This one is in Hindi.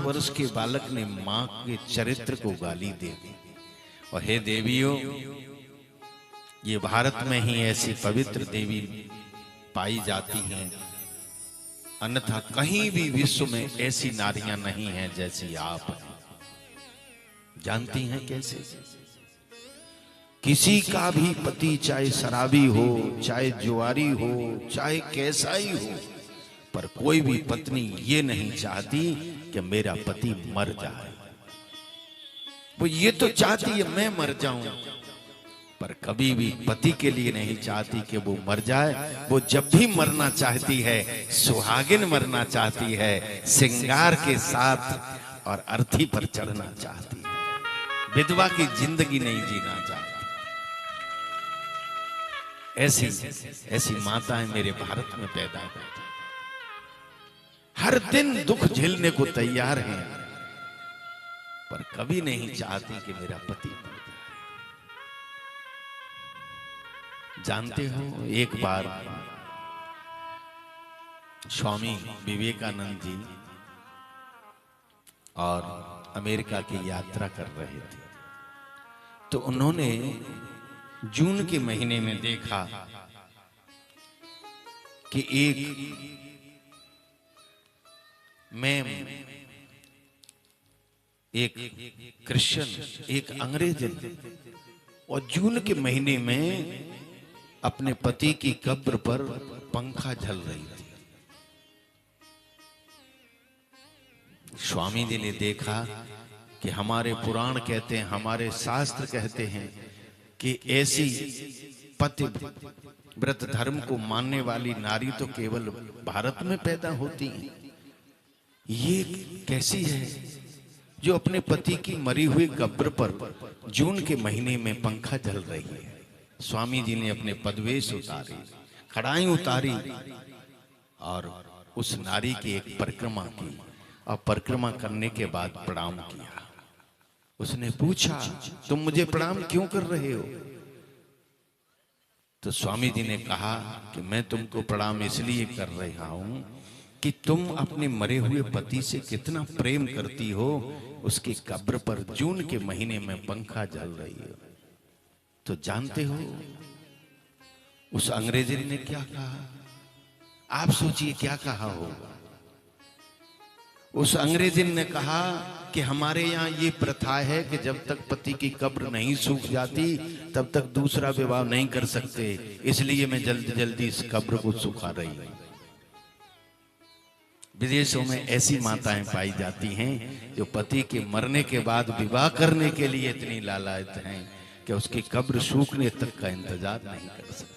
वर्ष के बालक ने मां के चरित्र को गाली दे दी। और हे देवियों, ये भारत में ही ऐसी पवित्र देवी पाई जाती हैं, अन्यथा कहीं भी विश्व में ऐसी नारियां नहीं हैं जैसी आप हैं। जानती हैं कैसे? किसी का भी पति चाहे शराबी हो, चाहे जुआरी हो, चाहे कैसा ही हो, पर कोई भी पत्नी ये नहीं चाहती कि मेरा पति मर जाए। वो ये तो चाहती है मैं मर जाऊं, पर कभी भी पति के लिए नहीं चाहती कि वो मर जाए। वो जब भी मरना चाहती है, सुहागिन मरना चाहती है, श्रृंगार के साथ और अर्थी पर चढ़ना चाहती है। विधवा की जिंदगी नहीं जीना चाहती। ऐसी माताएं मेरे भारत में पैदा होती, हर दिन दुख झेलने को तैयार हैं, पर कभी नहीं चाहती कि मेरा पति मर जाए। जानते हो, एक बार स्वामी विवेकानंद जी और अमेरिका की यात्रा कर रहे थे, तो उन्होंने जून के महीने में देखा कि एक क्रिश्चियन, एक अंग्रेज, और जून के महीने में अपने पति की कब्र पर पंखा झल रही थी। स्वामी जी ने देखा कि हमारे पुराण कहते हैं, हमारे शास्त्र कहते हैं कि ऐसी पति व्रत धर्म को मानने वाली नारी तो केवल भारत में पैदा होती है। ये कैसी है जो अपने पति की मरी हुई कब्र पर जून के महीने में पंखा झल रही है। स्वामी जी ने अपने पदवेश उतारे, खड़ाई उतारी और उस नारी की एक परिक्रमा की, और परिक्रमा करने के बाद प्रणाम किया। उसने पूछा, तुम मुझे प्रणाम क्यों कर रहे हो? तो स्वामी जी ने कहा कि मैं तुमको प्रणाम इसलिए कर रहा हूं कि तुम अपने मरे हुए पति से कितना प्रेम करती हो। उसकी कब्र पर जून के महीने में पंखा झल रही है। तो जानते हो उस अंग्रेजी ने क्या कहा? आप सोचिए क्या कहा होगा। उस अंग्रेजी ने कहा कि हमारे यहाँ ये प्रथा है कि जब तक पति की कब्र नहीं सूख जाती तब तक दूसरा विवाह नहीं कर सकते, इसलिए मैं जल्दी जल्दी इस कब्र को सुखा रही हूं। विदेशों में ऐसी माताएं पाई जाती हैं जो पति के मरने के बाद विवाह करने के लिए इतनी लालायित हैं कि उसकी कब्र सूखने तक का इंतजार नहीं कर सकती।